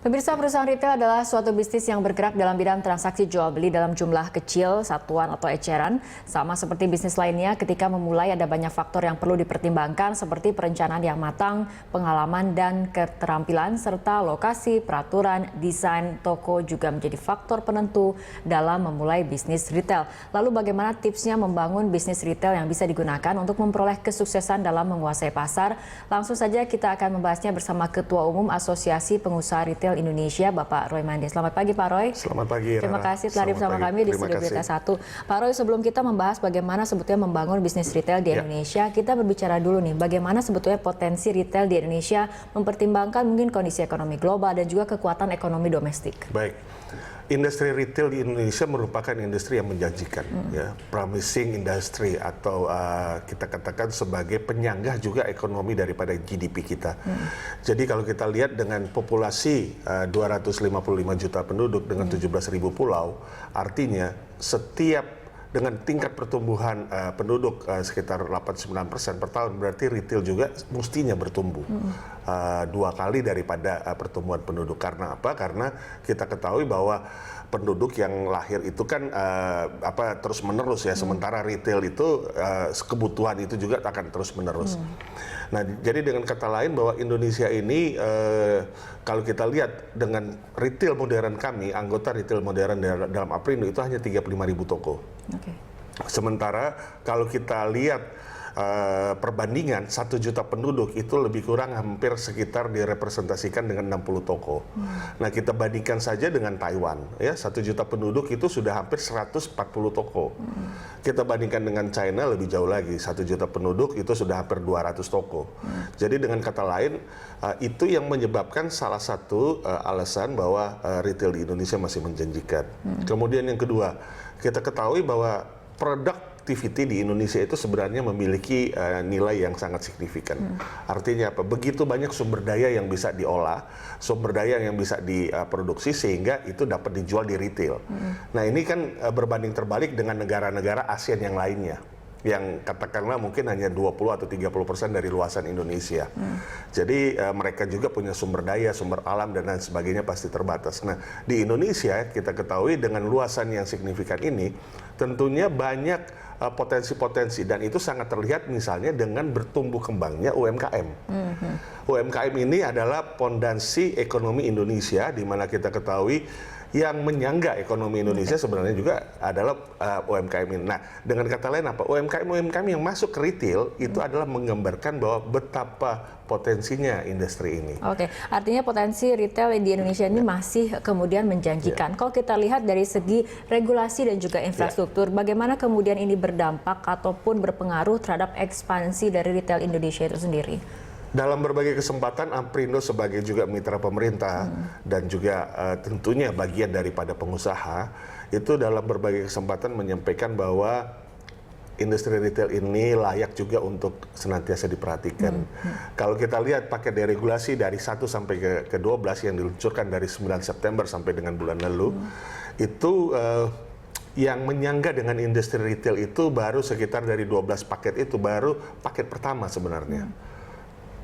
Pemirsa, perusahaan retail adalah suatu bisnis yang bergerak dalam bidang transaksi jual beli dalam jumlah kecil, satuan atau eceran. Sama seperti bisnis lainnya, ketika memulai ada banyak faktor yang perlu dipertimbangkan seperti perencanaan yang matang, pengalaman dan keterampilan, serta lokasi, peraturan, desain toko juga menjadi faktor penentu dalam memulai bisnis retail. Lalu bagaimana tipsnya membangun bisnis retail yang bisa digunakan untuk memperoleh kesuksesan dalam menguasai pasar? Langsung saja kita akan membahasnya bersama Ketua Umum Asosiasi Pengusaha Retail Indonesia, Bapak Roy Mande. Selamat pagi, Pak Roy. Selamat pagi, Rara. Terima kasih telah bersama kami di Studio Berita 1. Pak Roy, sebelum kita membahas bagaimana sebetulnya membangun bisnis retail di Indonesia, kita berbicara dulu nih, bagaimana sebetulnya potensi retail di Indonesia mempertimbangkan mungkin kondisi ekonomi global dan juga kekuatan ekonomi domestik. Baik. Industri retail di Indonesia merupakan industri yang menjanjikan, ya, promising industry atau kita katakan sebagai penyangga juga ekonomi daripada GDP kita. Jadi kalau kita lihat dengan populasi 255 juta penduduk dengan 17.000 pulau, artinya setiap dengan tingkat pertumbuhan penduduk sekitar 8-9% per tahun, berarti retail juga mestinya bertumbuh 2 kali daripada pertumbuhan penduduk. Karena apa? Karena kita ketahui bahwa penduduk yang lahir itu kan terus menerus ya, sementara retail itu kebutuhan itu juga akan terus menerus. Nah, jadi dengan kata lain bahwa Indonesia ini kalau kita lihat dengan retail modern kami, anggota retail modern dalam Aprindo itu hanya 35.000 toko. Okay. Sementara kalau kita lihat perbandingan 1 juta penduduk itu lebih kurang hampir sekitar direpresentasikan dengan 60 toko. Nah, kita bandingkan saja dengan Taiwan, ya, 1 juta penduduk itu sudah hampir 140 toko. Kita bandingkan dengan China lebih jauh lagi, 1 juta penduduk itu sudah hampir 200 toko. Jadi dengan kata lain, itu yang menyebabkan salah satu alasan bahwa retail di Indonesia masih menjanjikan. Kemudian yang kedua, kita ketahui bahwa productivity di Indonesia itu sebenarnya memiliki nilai yang sangat signifikan. Artinya apa? Begitu banyak sumber daya yang bisa diolah, sumber daya yang bisa diproduksi sehingga itu dapat dijual di retail. Nah, ini kan berbanding terbalik dengan negara-negara ASEAN yang lainnya, yang katakanlah mungkin hanya 20 atau 30% dari luasan Indonesia. Jadi mereka juga punya sumber daya, sumber alam dan lain sebagainya pasti terbatas. Nah, di Indonesia kita ketahui dengan luasan yang signifikan ini tentunya banyak potensi-potensi dan itu sangat terlihat misalnya dengan bertumbuh kembangnya UMKM. UMKM ini adalah pondasi ekonomi Indonesia, di mana kita ketahui yang menyangga ekonomi Indonesia sebenarnya juga adalah UMKM ini. Nah, dengan kata lain apa? UMKM yang masuk ke retail itu adalah menggambarkan bahwa betapa potensinya industri ini. Oke, artinya potensi retail di Indonesia ini masih kemudian menjanjikan. Kalau kita lihat dari segi regulasi dan juga infrastruktur, bagaimana kemudian ini berdampak ataupun berpengaruh terhadap ekspansi dari retail Indonesia itu sendiri? Dalam berbagai kesempatan, Aprindo sebagai juga mitra pemerintah dan juga tentunya bagian daripada pengusaha, itu dalam berbagai kesempatan menyampaikan bahwa industri retail ini layak juga untuk senantiasa diperhatikan. Kalau kita lihat paket deregulasi dari 1 sampai ke 12 yang diluncurkan dari 9 September sampai dengan bulan lalu, itu yang menyangga dengan industri retail itu baru sekitar dari 12 paket itu, baru paket pertama sebenarnya.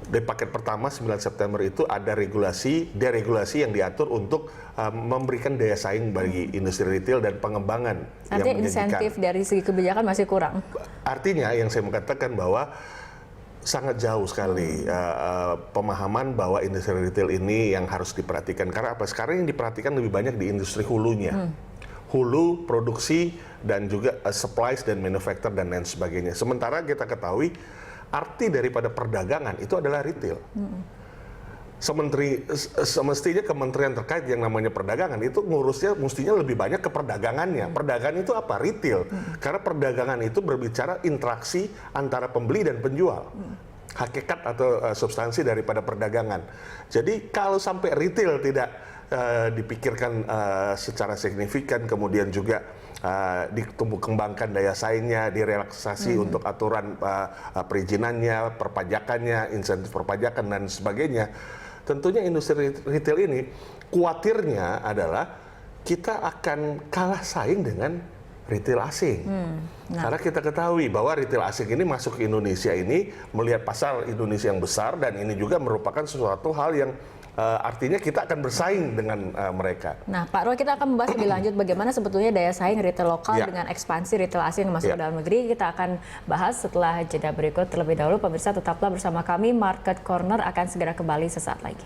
Di paket pertama 9 September itu ada deregulasi yang diatur untuk memberikan daya saing bagi industri retail dan pengembangan. Artinya insentif dari segi kebijakan masih kurang? Artinya yang saya mau katakan bahwa sangat jauh sekali pemahaman bahwa industri retail ini yang harus diperhatikan. Karena apa? Sekarang yang diperhatikan lebih banyak di industri hulunya. Hulu, produksi, dan juga supplies dan manufacture dan lain sebagainya. Sementara kita ketahui arti daripada perdagangan itu adalah retail. Semestinya kementerian terkait yang namanya perdagangan itu ngurusnya mestinya lebih banyak ke perdagangannya. Perdagangan itu apa? Retail. Karena perdagangan itu berbicara interaksi antara pembeli dan penjual. Hakikat atau substansi daripada perdagangan. Jadi kalau sampai retail tidak dipikirkan secara signifikan, kemudian juga ditumbuh kembangkan daya saingnya, direlaksasi untuk aturan perizinannya, perpajakannya, insentif perpajakan dan sebagainya. Tentunya industri retail ini khawatirnya adalah kita akan kalah saing dengan retail asing. Karena kita ketahui bahwa retail asing ini masuk ke Indonesia ini melihat pasar Indonesia yang besar dan ini juga merupakan sesuatu hal yang artinya kita akan bersaing dengan mereka. Nah, Pak Roy, kita akan membahas lebih lanjut bagaimana sebetulnya daya saing retail lokal dengan ekspansi retail asing yang masuk ke dalam negeri. Kita akan bahas setelah jeda berikut. Terlebih dahulu, pemirsa tetaplah bersama kami. Market Corner akan segera kembali sesaat lagi.